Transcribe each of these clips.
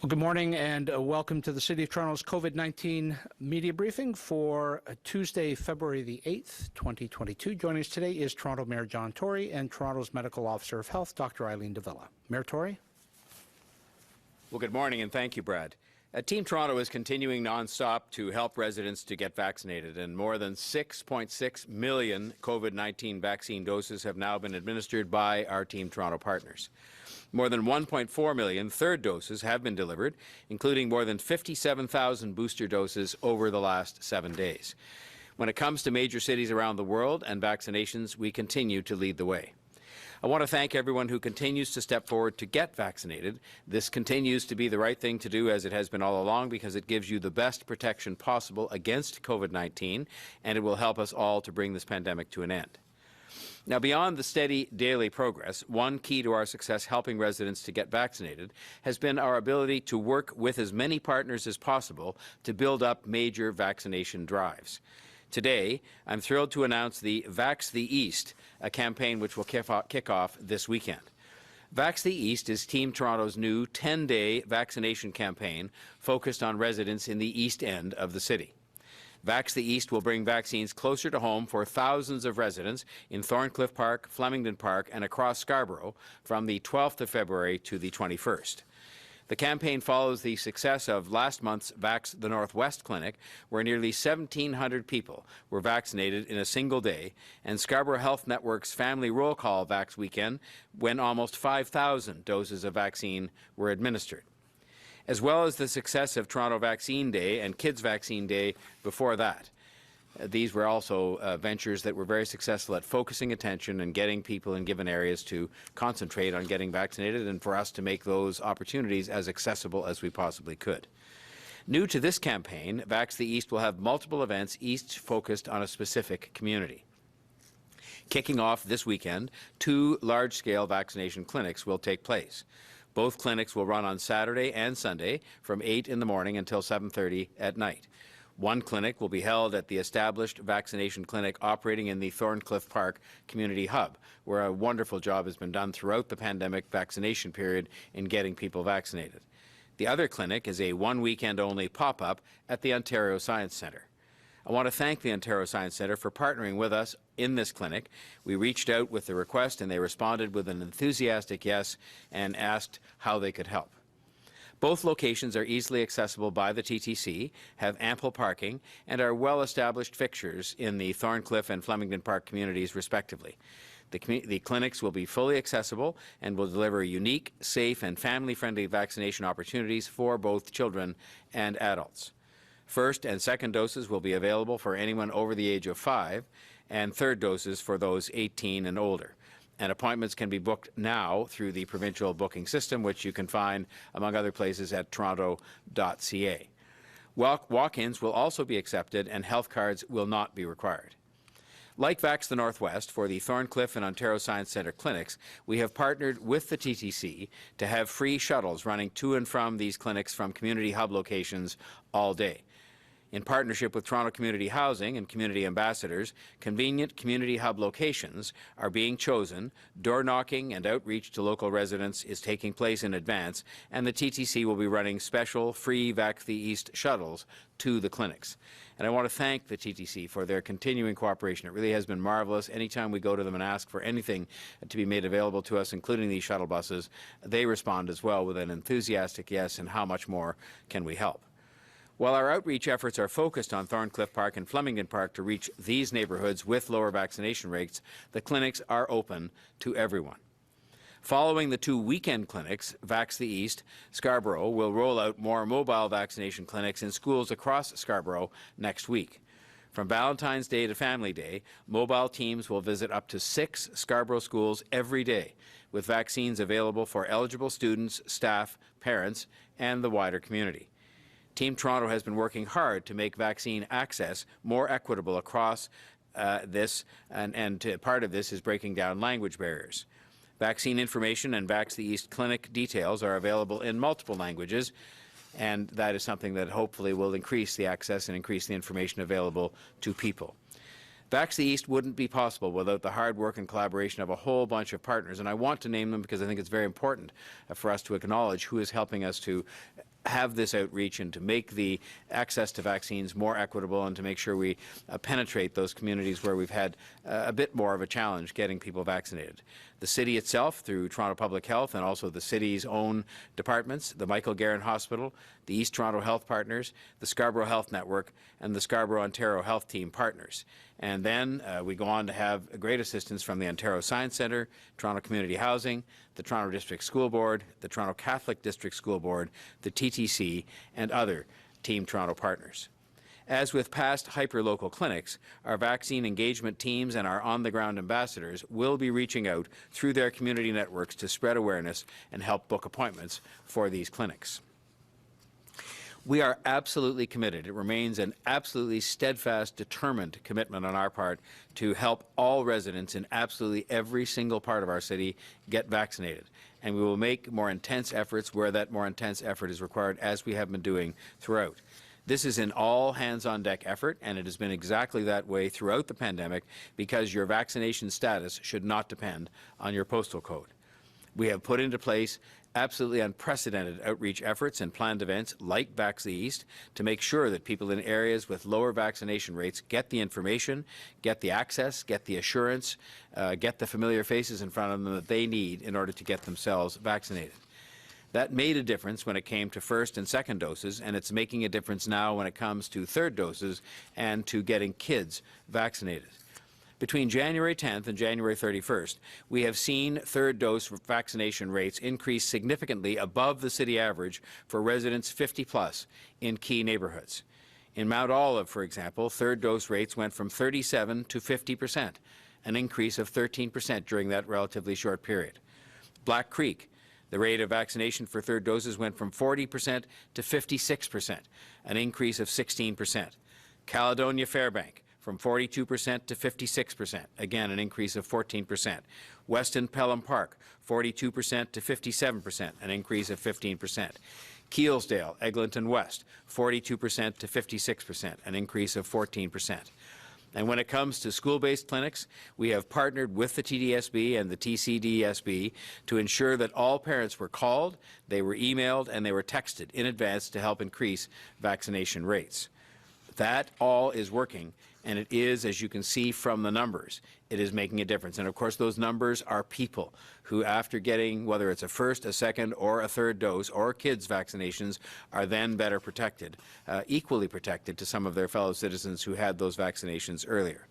Well, good morning and welcome to the City of Toronto's COVID-19 media briefing for Tuesday, February the 8th, 2022. Joining us today is Toronto Mayor John Tory and Toronto's Medical Officer of Health, Dr. Eileen de Villa. Mayor Tory? Well, good morning and thank you, Brad. Team Toronto is continuing non-stop to help residents to get vaccinated, and more than 6.6 million COVID-19 vaccine doses have now been administered by our Team Toronto partners. More than 1.4 million third doses have been delivered, including more than 57,000 booster doses over the last 7 days. When it comes to major cities around the world and vaccinations, we continue to lead the way. I want to thank everyone who continues to step forward to get vaccinated. This continues to be the right thing to do, as it has been all along, because it gives you the best protection possible against COVID-19, and it will help us all to bring this pandemic to an end. Now, beyond the steady daily progress, one key to our success helping residents to get vaccinated has been our ability to work with as many partners as possible to build up major vaccination drives. Today, I'm thrilled to announce the Vax The East, a campaign which will kick off this weekend. Vax The East is Team Toronto's new 10-day vaccination campaign focused on residents in the East End of the city. Vax The East will bring vaccines closer to home for thousands of residents in Thorncliffe Park, Flemington Park, and across Scarborough from the 12th of February to the 21st. The campaign follows the success of last month's Vax the Northwest clinic, where nearly 1,700 people were vaccinated in a single day, and Scarborough Health Network's Family Roll Call Vax Weekend, when almost 5,000 doses of vaccine were administered, as well as the success of Toronto Vaccine Day and Kids Vaccine Day before that. These were also ventures that were very successful at focusing attention and getting people in given areas to concentrate on getting vaccinated, and for us to make those opportunities as accessible as we possibly could. New to this campaign, Vax the East will have multiple events, each focused on a specific community. Kicking off this weekend, 2 large-scale vaccination clinics will take place. Both clinics will run on Saturday and Sunday from 8 in the morning until 7:30 at night. One clinic will be held at the established vaccination clinic operating in the Thorncliffe Park Community Hub, where a wonderful job has been done throughout the pandemic vaccination period in getting people vaccinated. The other clinic is a one-weekend-only pop-up at the Ontario Science Centre. I want to thank the Ontario Science Centre for partnering with us in this clinic. We reached out with the request and they responded with an enthusiastic yes and asked how they could help. Both locations are easily accessible by the TTC, have ample parking, and are well-established fixtures in the Thorncliffe and Flemington Park communities, respectively. The clinics will be fully accessible and will deliver unique, safe, and family-friendly vaccination opportunities for both children and adults. First and second doses will be available for anyone over the age of 5, and third doses for those 18 and older. And appointments can be booked now through the provincial booking system, which you can find, among other places, at toronto.ca. Walk-ins will also be accepted, and health cards will not be required. Like Vax the Northwest, for the Thorncliffe and Ontario Science Centre clinics, we have partnered with the TTC to have free shuttles running to and from these clinics from community hub locations all day. In partnership with Toronto Community Housing and community ambassadors, convenient community hub locations are being chosen, door knocking and outreach to local residents is taking place in advance, and the TTC will be running special free Vax the East shuttles to the clinics. And I want to thank the TTC for their continuing cooperation. It really has been marvelous. Anytime we go to them and ask for anything to be made available to us, including these shuttle buses, they respond as well with an enthusiastic yes, and how much more can we help. While our outreach efforts are focused on Thorncliffe Park and Flemington Park to reach these neighbourhoods with lower vaccination rates, the clinics are open to everyone. Following the 2 weekend clinics, Vax the East, Scarborough will roll out more mobile vaccination clinics in schools across Scarborough next week. From Valentine's Day to Family Day, mobile teams will visit up to 6 Scarborough schools every day, with vaccines available for eligible students, staff, parents, and the wider community. Team Toronto has been working hard to make vaccine access more equitable across this, and part of this is breaking down language barriers. Vaccine information and Vax the East clinic details are available in multiple languages, and that is something that hopefully will increase the access and increase the information available to people. Vax the East wouldn't be possible without the hard work and collaboration of a whole bunch of partners, and I want to name them because I think it's very important for us to acknowledge who is helping us to have this outreach and to make the access to vaccines more equitable and to make sure we penetrate those communities where we've had a bit more of a challenge getting people vaccinated. The city itself, through Toronto Public Health and also the city's own departments, the Michael Garron Hospital, the East Toronto Health Partners, the Scarborough Health Network, and the Scarborough Ontario Health Team partners. And then we go on to have great assistance from the Ontario Science Centre, Toronto Community Housing, the Toronto District School Board, the Toronto Catholic District School Board, the TTC, and other Team Toronto partners. As with past hyper-local clinics, our vaccine engagement teams and our on-the-ground ambassadors will be reaching out through their community networks to spread awareness and help book appointments for these clinics. We are absolutely committed. It remains an absolutely steadfast, determined commitment on our part to help all residents in absolutely every single part of our city get vaccinated. And we will make more intense efforts where that more intense effort is required, as we have been doing throughout. This is an all-hands-on-deck effort, and it has been exactly that way throughout the pandemic because your vaccination status should not depend on your postal code. We have put into place absolutely unprecedented outreach efforts and planned events like Vax the East to make sure that people in areas with lower vaccination rates get the information, get the access, get the assurance, get the familiar faces in front of them that they need in order to get themselves vaccinated. That made a difference when it came to first and second doses, and it's making a difference now when it comes to third doses and to getting kids vaccinated. Between January 10th and January 31st, we have seen third dose vaccination rates increase significantly above the city average for residents 50+ in key neighborhoods. In Mount Olive, for example, third dose rates went from 37% to 50%, an increase of 13% during that relatively short period. Black Creek, the rate of vaccination for third doses went from 40% to 56%, an increase of 16%. Caledonia Fairbank, from 42% to 56%, again an increase of 14%. Weston Pelham Park, 42% to 57%, an increase of 15%. Keelsdale, Eglinton West, 42% to 56%, an increase of 14%. And when it comes to school-based clinics, we have partnered with the TDSB and the TCDSB to ensure that all parents were called, they were emailed, and they were texted in advance to help increase vaccination rates. That all is working, and it is, as you can see from the numbers, it is making a difference. And of course, those numbers are people who, after getting, whether it's a first, a second, or a third dose, or kids' vaccinations, are then better protected, equally protected to some of their fellow citizens who had those vaccinations earlier.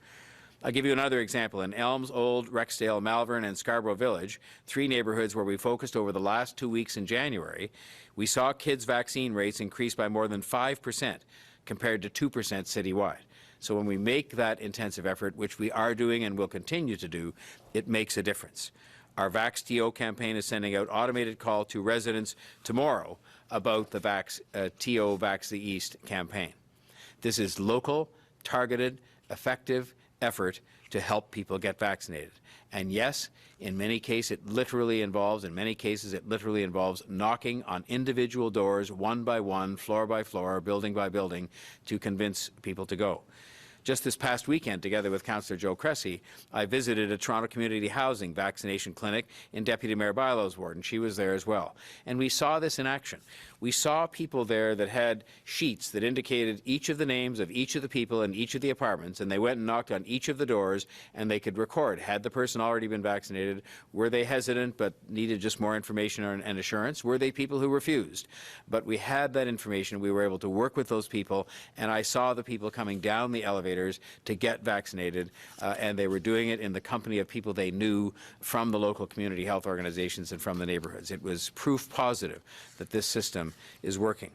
I'll give you another example. In Elms, Old, Rexdale, Malvern, and Scarborough Village, 3 neighborhoods where we focused over the last 2 weeks in January, we saw kids' vaccine rates increase by more than 5% compared to 2% citywide. So when we make that intensive effort, which we are doing and will continue to do, it makes a difference. Our Vax TO campaign is sending out automated call to residents tomorrow about the Vax TO Vax the East campaign. This is local, targeted, effective effort to help people get vaccinated. And yes, in many cases it literally involves knocking on individual doors one by one, floor by floor, building by building to convince people to go. Just this past weekend, together with Councillor Joe Cressy, I visited a Toronto Community Housing vaccination clinic in Deputy Mayor Bylo's ward, and she was there as well. And we saw this in action. We saw people there that had sheets that indicated each of the names of each of the people in each of the apartments, and they went and knocked on each of the doors, and they could record, had the person already been vaccinated, were they hesitant but needed just more information and assurance, were they people who refused? But we had that information, we were able to work with those people, and I saw the people coming down the elevators to get vaccinated, and they were doing it in the company of people they knew from the local community health organizations and from the neighborhoods. It was proof positive that this system is working.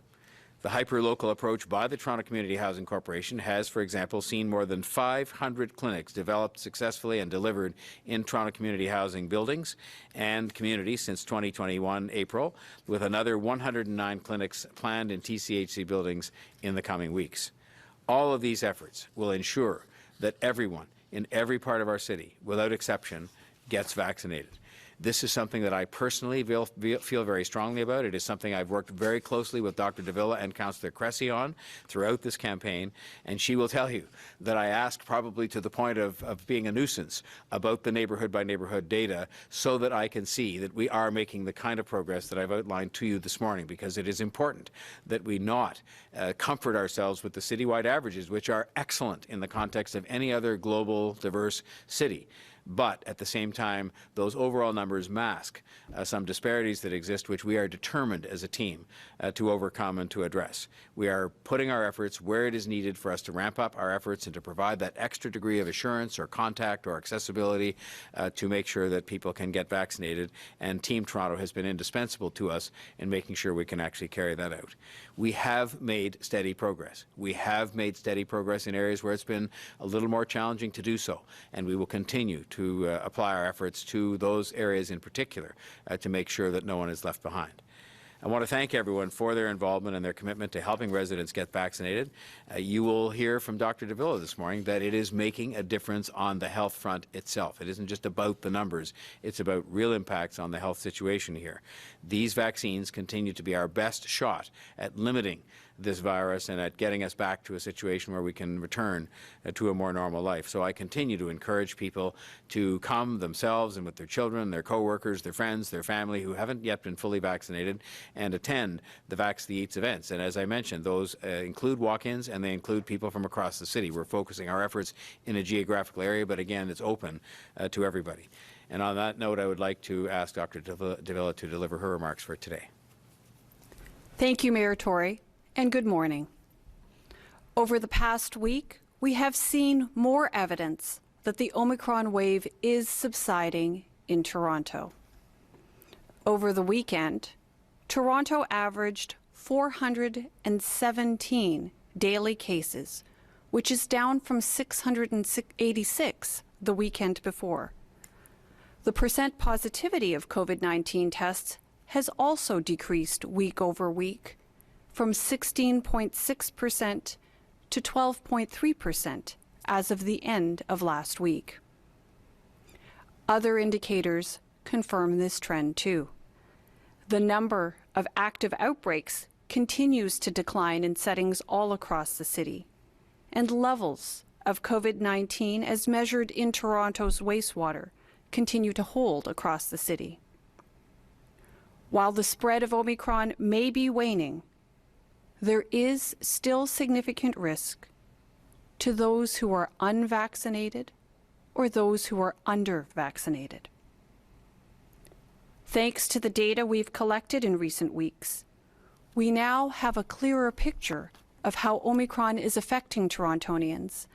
The hyper-local approach by the Toronto Community Housing Corporation has, for example, seen more than 500 clinics developed successfully and delivered in Toronto Community Housing buildings and communities since 2021 April, with another 109 clinics planned in TCHC buildings in the coming weeks. All of these efforts will ensure that everyone in every part of our city, without exception, gets vaccinated. This is something that I personally feel very strongly about. It is something I've worked very closely with Dr. de Villa and Councillor Cressy on throughout this campaign, and she will tell you that I asked probably to the point of being a nuisance about the neighbourhood-by-neighbourhood data so that I can see that we are making the kind of progress that I've outlined to you this morning, because it is important that we not comfort ourselves with the citywide averages, which are excellent in the context of any other global, diverse city. But at the same time, those overall numbers mask some disparities that exist, which we are determined as a team to overcome and to address. We are putting our efforts where it is needed for us to ramp up our efforts and to provide that extra degree of assurance or contact or accessibility to make sure that people can get vaccinated. And Team Toronto has been indispensable to us in making sure we can actually carry that out. We have made steady progress. We have made steady progress in areas where it's been a little more challenging to do so, and we will continue to apply our efforts to those areas in particular to make sure that no one is left behind. I want to thank everyone for their involvement and their commitment to helping residents get vaccinated. You will hear from Dr. de Villa this morning that it is making a difference on the health front itself. It isn't just about the numbers. It's about real impacts on the health situation here. These vaccines continue to be our best shot at limiting this virus and at getting us back to a situation where we can return to a more normal life. So I continue to encourage people to come themselves and with their children, their co-workers, their friends, their family who haven't yet been fully vaccinated and attend the Vax The East events. And as I mentioned, those include walk-ins and they include people from across the city. We're focusing our efforts in a geographical area, but again, it's open to everybody. And on that note, I would like to ask Dr. de Villa to deliver her remarks for today. Thank you, Mayor Tory, and good morning. Over the past week, we have seen more evidence that the Omicron wave is subsiding in Toronto. Over the weekend, Toronto averaged 417 daily cases, which is down from 686 the weekend before. The percent positivity of COVID-19 tests has also decreased week over week, from 16.6% to 12.3% as of the end of last week. Other indicators confirm this trend too. The number of active outbreaks continues to decline in settings all across the city, and levels of COVID-19 as measured in Toronto's wastewater continue to hold across the city. While the spread of Omicron may be waning, there is still significant risk to those who are unvaccinated or those who are under-vaccinated. Thanks to the data we've collected in recent weeks, we now have a clearer picture of how Omicron is affecting Torontonians,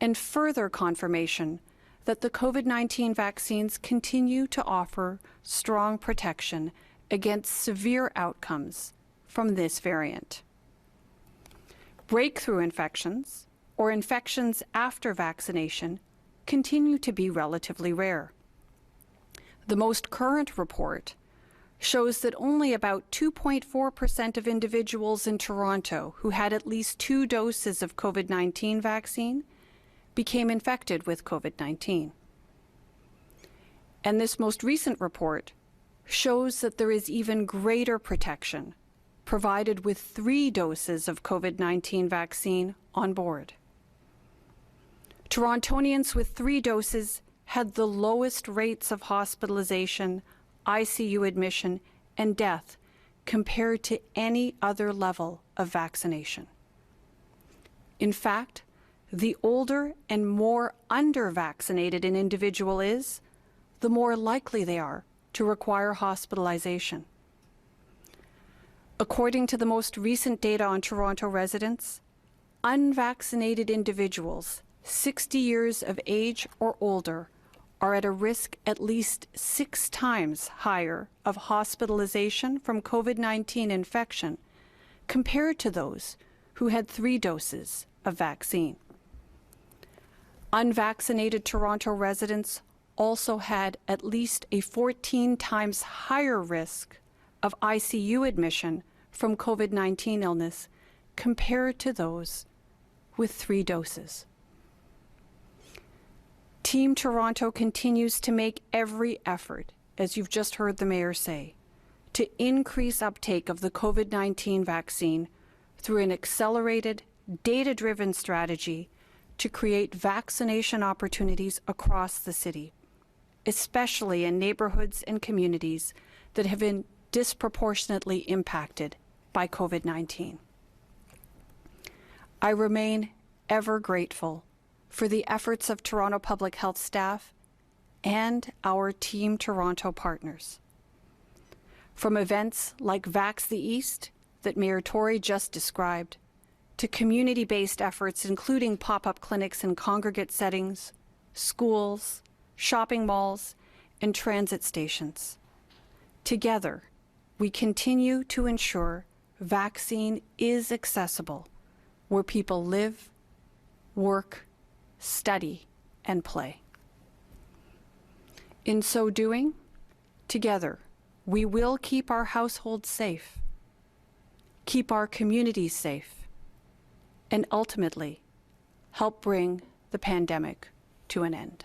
and further confirmation that the COVID-19 vaccines continue to offer strong protection against severe outcomes from this variant. Breakthrough infections, or infections after vaccination, continue to be relatively rare. The most current report shows that only about 2.4% of individuals in Toronto who had at least 2 doses of COVID-19 vaccine became infected with COVID-19. And this most recent report shows that there is even greater protection provided with 3 doses of COVID-19 vaccine on board. Torontonians with 3 doses had the lowest rates of hospitalization, ICU admission, and death compared to any other level of vaccination. In fact, the older and more under-vaccinated an individual is, the more likely they are to require hospitalization. According to the most recent data on Toronto residents, unvaccinated individuals 60 years of age or older are at a risk at least 6 times higher of hospitalization from COVID-19 infection compared to those who had 3 doses of vaccine. Unvaccinated Toronto residents also had at least a 14 times higher risk of ICU admission from COVID-19 illness compared to those with 3 doses. Team Toronto continues to make every effort as you've just heard the Mayor say, to increase uptake of the COVID-19 vaccine through an accelerated, data-driven strategy to create vaccination opportunities across the city, especially in neighborhoods and communities that have been disproportionately impacted by COVID-19. I remain ever grateful for the efforts of Toronto Public Health staff and our Team Toronto partners. From events like Vax The East that Mayor Tory just described, to community-based efforts including pop-up clinics in congregate settings, schools, shopping malls, and transit stations. Together, we continue to ensure vaccine is accessible where people live, work, study, and play. In so doing, together, we will keep our households safe, keep our communities safe, and ultimately help bring the pandemic to an end.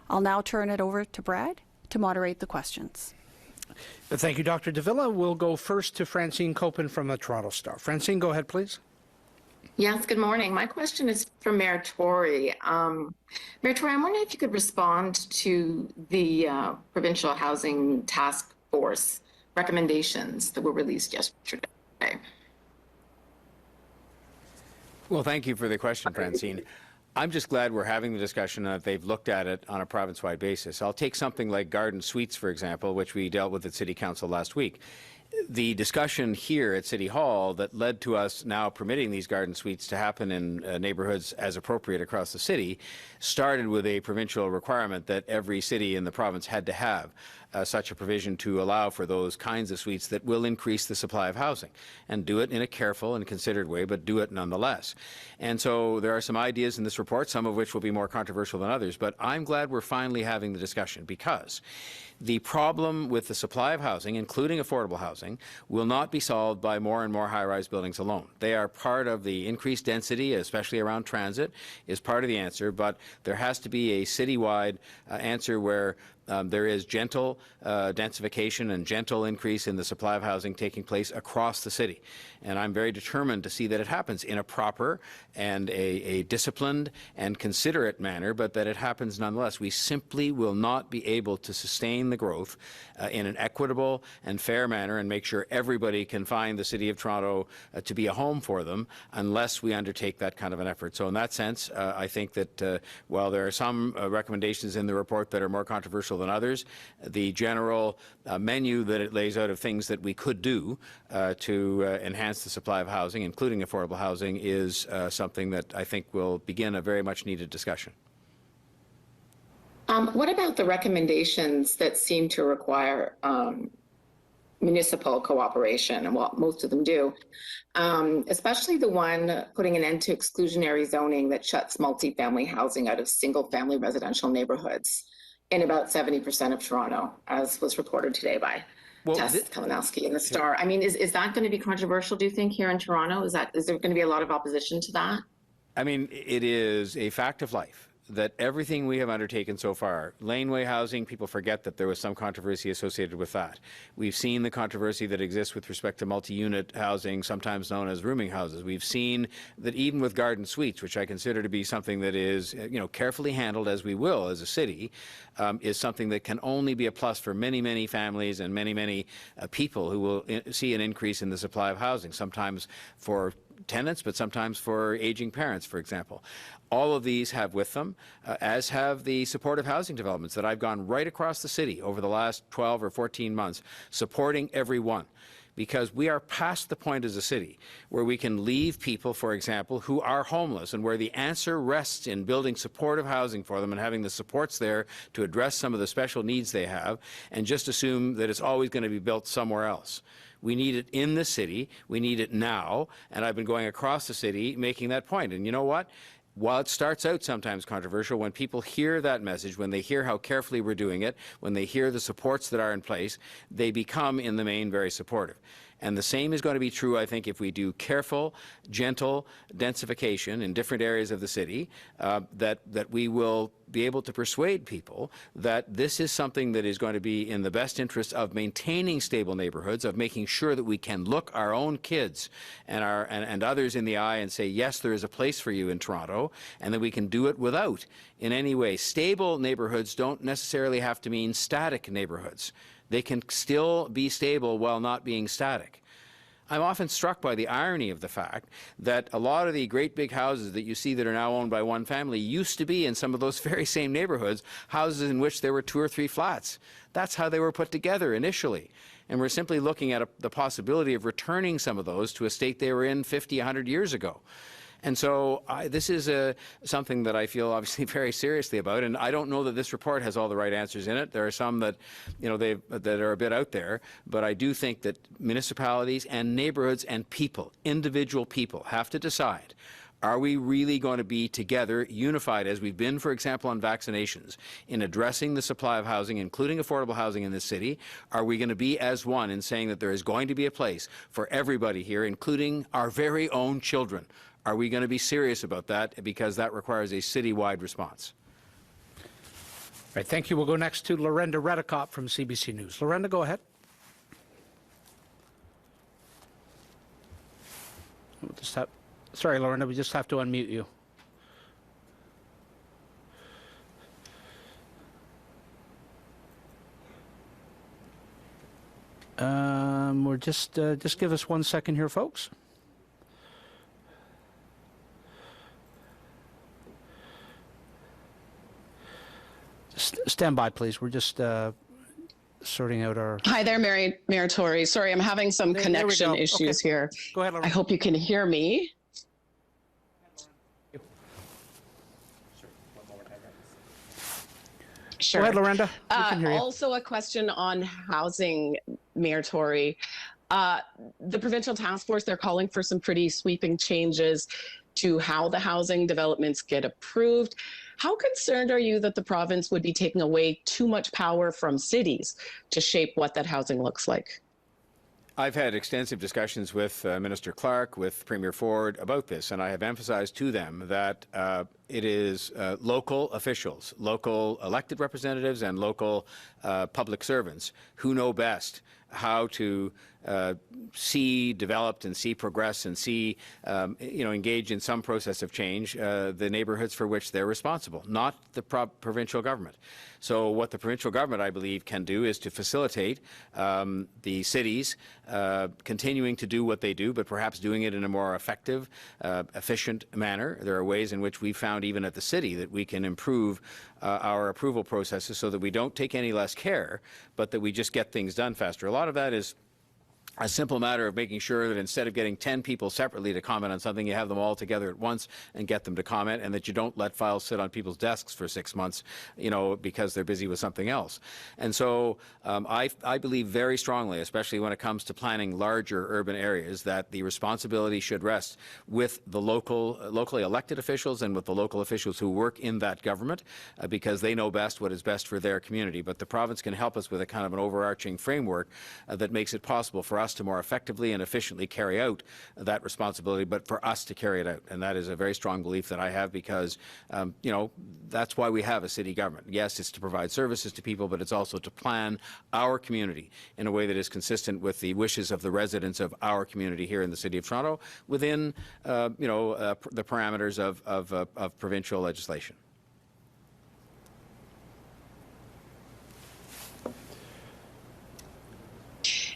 I'll now turn it over to Brad to moderate the questions. Thank you, Dr. de Villa. We'll go first to Francine Copen from the Toronto Star. Francine, go ahead, please. Yes, good morning. My question is for Mayor Tory. Mayor Tory, I'm wondering if you could respond to the Provincial Housing Task Force recommendations that were released yesterday. Well, thank you for the question, Francine. I'm just glad we're having the discussion and that they've looked at it on a province-wide basis. I'll take something like garden suites, for example, which we dealt with at City Council last week. The discussion here at City Hall that led to us now permitting these garden suites to happen in neighborhoods as appropriate across the city started with a provincial requirement that every city in the province had to have such a provision to allow for those kinds of suites that will increase the supply of housing, and do it in a careful and considered way, but do it nonetheless. And so there are some ideas in this report, some of which will be more controversial than others, but I'm glad we're finally having the discussion, because the problem with the supply of housing, including affordable housing, will not be solved by more and more high-rise buildings alone. They are part of the increased density, especially around transit, is part of the answer, but there has to be a citywide answer where there is gentle densification and gentle increase in the supply of housing taking place across the city. And I'm very determined to see that it happens in a proper and a disciplined and considerate manner, but that it happens nonetheless. We simply will not be able to sustain the growth in an equitable and fair manner and make sure everybody can find the City of Toronto to be a home for them unless we undertake that kind of an effort. So in that sense, I think that while there are some recommendations in the report that are more controversial than others, the general menu that it lays out of things that we could do to enhance the supply of housing, including affordable housing, is something that I think will begin a very much needed discussion. What about the recommendations that seem to require municipal cooperation, and well, most of them do, especially the one putting an end to exclusionary zoning that shuts multifamily housing out of single-family residential neighborhoods in about 70% of Toronto, as was reported today by Tess Kalinowski in the Star. I mean, is that going to be controversial, do you think, here in Toronto? Is there going to be a lot of opposition to that? I mean, it is a fact of life that everything we have undertaken so far, laneway housing, people forget that there was some controversy associated with that. We've seen the controversy that exists with respect to multi-unit housing, sometimes known as rooming houses. We've seen that even with garden suites, which I consider to be something that is, carefully handled as we will as a city, is something that can only be a plus for many, many families and many, many people who will see an increase in the supply of housing, sometimes for tenants, but sometimes for aging parents, for example. All of these have with them, as have the supportive housing developments that I've gone right across the city over the last 12 or 14 months, supporting every one. Because we are past the point as a city where we can leave people, for example, who are homeless, and where the answer rests in building supportive housing for them and having the supports there to address some of the special needs they have, and just assume that it's always going to be built somewhere else. We need it in the city. We need it now. And I've been going across the city making that point. And you know what? While it starts out sometimes controversial, when people hear that message, when they hear how carefully we're doing it, when they hear the supports that are in place, they become, in the main, very supportive. And the same is going to be true, I think, if we do careful, gentle densification in different areas of the city, that we will be able to persuade people that this is something that is going to be in the best interest of maintaining stable neighborhoods, of making sure that we can look our own kids and others in the eye and say, yes, there is a place for you in Toronto, and that we can do it without in any way. Stable neighborhoods don't necessarily have to mean static neighborhoods. They can still be stable while not being static. I'm often struck by the irony of the fact that a lot of the great big houses that you see that are now owned by one family used to be in some of those very same neighborhoods, houses in which there were 2 or 3 flats. That's how they were put together initially. And we're simply looking at the possibility of returning some of those to a state they were in 50, 100 years ago. And so this is something that I feel obviously very seriously about, and I don't know that this report has all the right answers in it. There are some that, that are a bit out there, but I do think that municipalities and neighborhoods and people, individual people, have to decide, are we really going to be together, unified, as we've been, for example, on vaccinations, in addressing the supply of housing, including affordable housing in this city? Are we going to be as one in saying that there is going to be a place for everybody here, including our very own children? Are we going to be serious about that? Because that requires a citywide response. All right, thank you. We'll go next to Lorenda Redicott from CBC News. Lorenda, go ahead. Sorry, Lorenda, we just have to unmute you. We're just give us 1 second here, folks. Stand by, please. We're just sorting out our... Hi there, Mayor Tory. Sorry, I'm having some connection issues here. Go ahead, Lorenda. I hope you can hear me. Sure. Go ahead, Lorenda. We can hear you. Also a question on housing, Mayor Tory. The provincial task force, they're calling for some pretty sweeping changes to how the housing developments get approved. How concerned are you that the province would be taking away too much power from cities to shape what that housing looks like? I've had extensive discussions with Minister Clark, with Premier Ford about this, and I have emphasized to them that it is local officials, local elected representatives and local public servants who know best how to see developed and see progress and see, engage in some process of change the neighborhoods for which they're responsible, not the provincial government. So what the provincial government, I believe, can do is to facilitate the cities continuing to do what they do, but perhaps doing it in a more effective, efficient manner. There are ways in which we found even at the city that we can improve our approval processes so that we don't take any less care, but that we just get things done faster. A lot of that is a simple matter of making sure that instead of getting 10 people separately to comment on something, you have them all together at once and get them to comment, and that you don't let files sit on people's desks for 6 months, because they're busy with something else. And so I believe very strongly, especially when it comes to planning larger urban areas, that the responsibility should rest with the locally elected officials and with the local officials who work in that government, because they know best what is best for their community. But the province can help us with a kind of an overarching framework that makes it possible for us to more effectively and efficiently carry out that responsibility, but for us to carry it out. And that is a very strong belief that I have, because, that's why we have a city government. Yes, it's to provide services to people, but it's also to plan our community in a way that is consistent with the wishes of the residents of our community here in the City of Toronto within, the parameters of provincial legislation.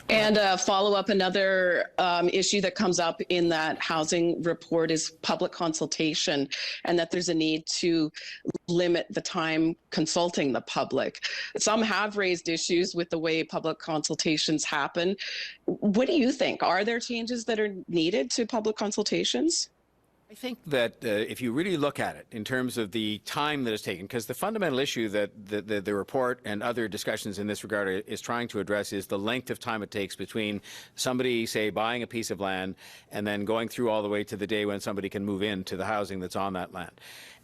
And follow up, another issue that comes up in that housing report is public consultation, and that there's a need to limit the time consulting the public. Some have raised issues with the way public consultations happen. What do you think? Are there changes that are needed to public consultations? I think that if you really look at it in terms of the time that is taken, because the fundamental issue that the report and other discussions in this regard is trying to address is the length of time it takes between somebody, say, buying a piece of land and then going through all the way to the day when somebody can move into the housing that's on that land.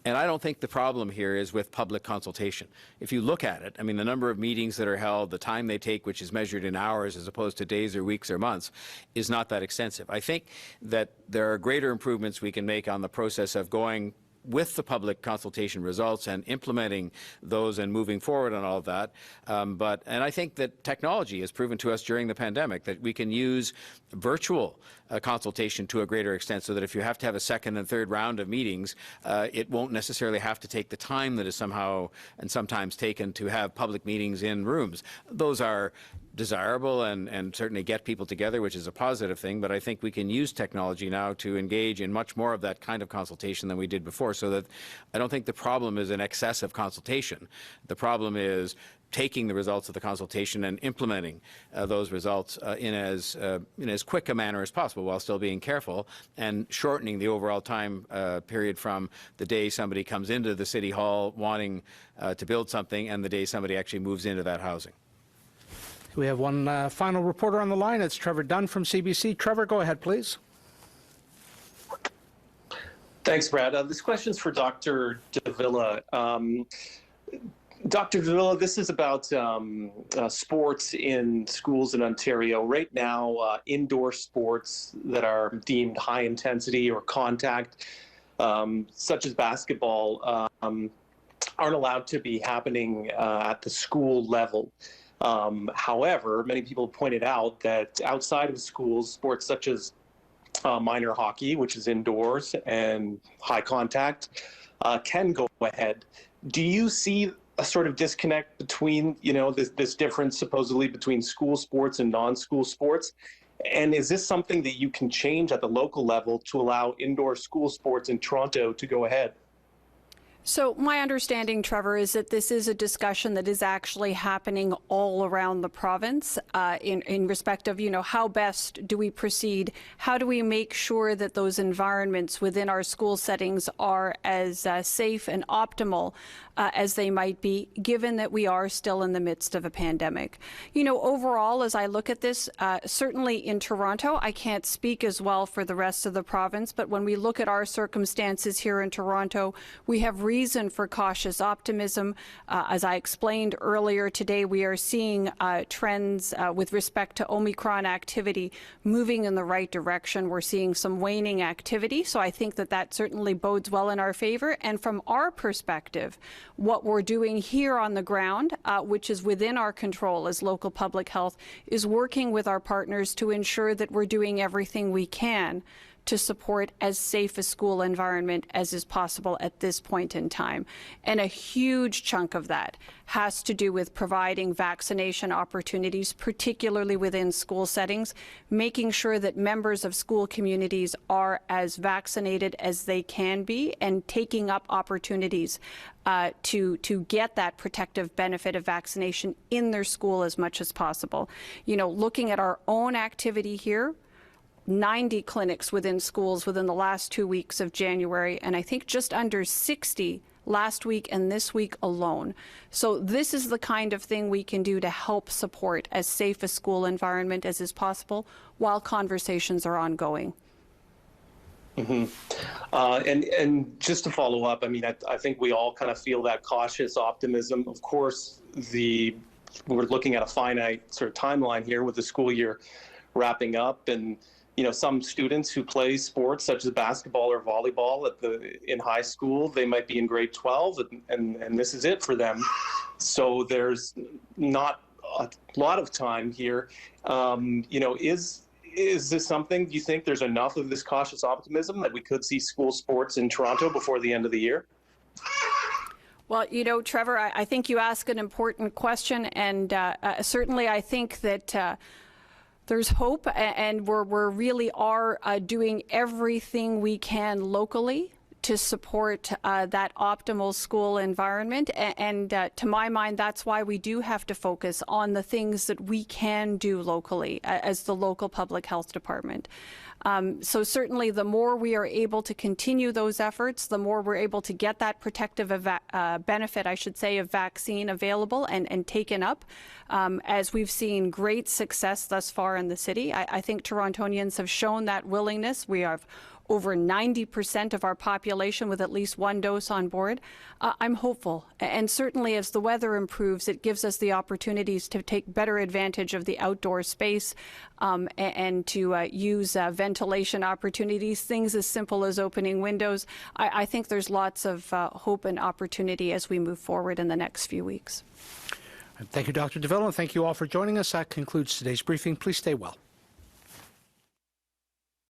And I don't think the problem here is with public consultation. If you look at it, I mean, the number of meetings that are held, the time they take, which is measured in hours as opposed to days or weeks or months, is not that extensive. I think that there are greater improvements we can make on the process of going with the public consultation results and implementing those and moving forward on all of that. And I think that technology has proven to us during the pandemic that we can use virtual consultation to a greater extent, so that if you have to have a second and third round of meetings, it won't necessarily have to take the time that is somehow and sometimes taken to have public meetings in rooms. Those are desirable and certainly get people together, which is a positive thing, but I think we can use technology now to engage in much more of that kind of consultation than we did before, so that I don't think the problem is an excess of consultation. The problem is taking the results of the consultation and implementing those results in as quick a manner as possible, while still being careful and shortening the overall time period from the day somebody comes into the City Hall wanting to build something and the day somebody actually moves into that housing. We have one final reporter on the line. It's Trevor Dunn from CBC. Trevor, go ahead, please. Thanks, Brad. This question's for Dr. de Villa. Dr. de Villa, this is about sports in schools in Ontario. Right now, indoor sports that are deemed high intensity or contact, such as basketball, aren't allowed to be happening at the school level. However, many people have pointed out that outside of schools, sports such as minor hockey, which is indoors and high contact, can go ahead. Do you see a sort of disconnect between, this difference supposedly between school sports and non-school sports? And is this something that you can change at the local level to allow indoor school sports in Toronto to go ahead? So my understanding, Trevor, is that this is a discussion that is actually happening all around the province in respect of, how best do we proceed? How do we make sure that those environments within our school settings are as safe and optimal as they might be, given that we are still in the midst of a pandemic? Overall, as I look at this, certainly in Toronto, I can't speak as well for the rest of the province, but when we look at our circumstances here in Toronto, we have reason for cautious optimism. As I explained earlier today, we are seeing trends with respect to Omicron activity moving in the right direction. We're seeing some waning activity, so I think that certainly bodes well in our favor. And from our perspective, what we're doing here on the ground, which is within our control as local public health, is working with our partners to ensure that we're doing everything we can to support as safe a school environment as is possible at this point in time. And a huge chunk of that has to do with providing vaccination opportunities, particularly within school settings, making sure that members of school communities are as vaccinated as they can be, and taking up opportunities to get that protective benefit of vaccination in their school as much as possible. Looking at our own activity here, 90 clinics within schools within the last 2 weeks of January, and I think just under 60 last week and this week alone. So this is the kind of thing we can do to help support as safe a school environment as is possible while conversations are ongoing. And just to follow up, I think we all kind of feel that cautious optimism. Of course, we're looking at a finite sort of timeline here with the school year wrapping up, and some students who play sports such as basketball or volleyball in high school, they might be in grade 12, and this is it for them. So there's not a lot of time here. Is this something, do you think there's enough of this cautious optimism that we could see school sports in Toronto before the end of the year? Well, Trevor, I think you ask an important question, and certainly I think that there's hope, and we're really are doing everything we can locally to support that optimal school environment. And to my mind, that's why we do have to focus on the things that we can do locally as the local public health department. So certainly the more we are able to continue those efforts, the more we're able to get that protective benefit, I should say, of vaccine available and taken up. As we've seen great success thus far in the city, I think Torontonians have shown that willingness. We have over 90% of our population with at least one dose on board, I'm hopeful. And certainly as the weather improves, it gives us the opportunities to take better advantage of the outdoor space and to use ventilation opportunities, things as simple as opening windows. I think there's lots of hope and opportunity as we move forward in the next few weeks. Thank you, Dr. de Villa, and thank you all for joining us. That concludes today's briefing. Please stay well.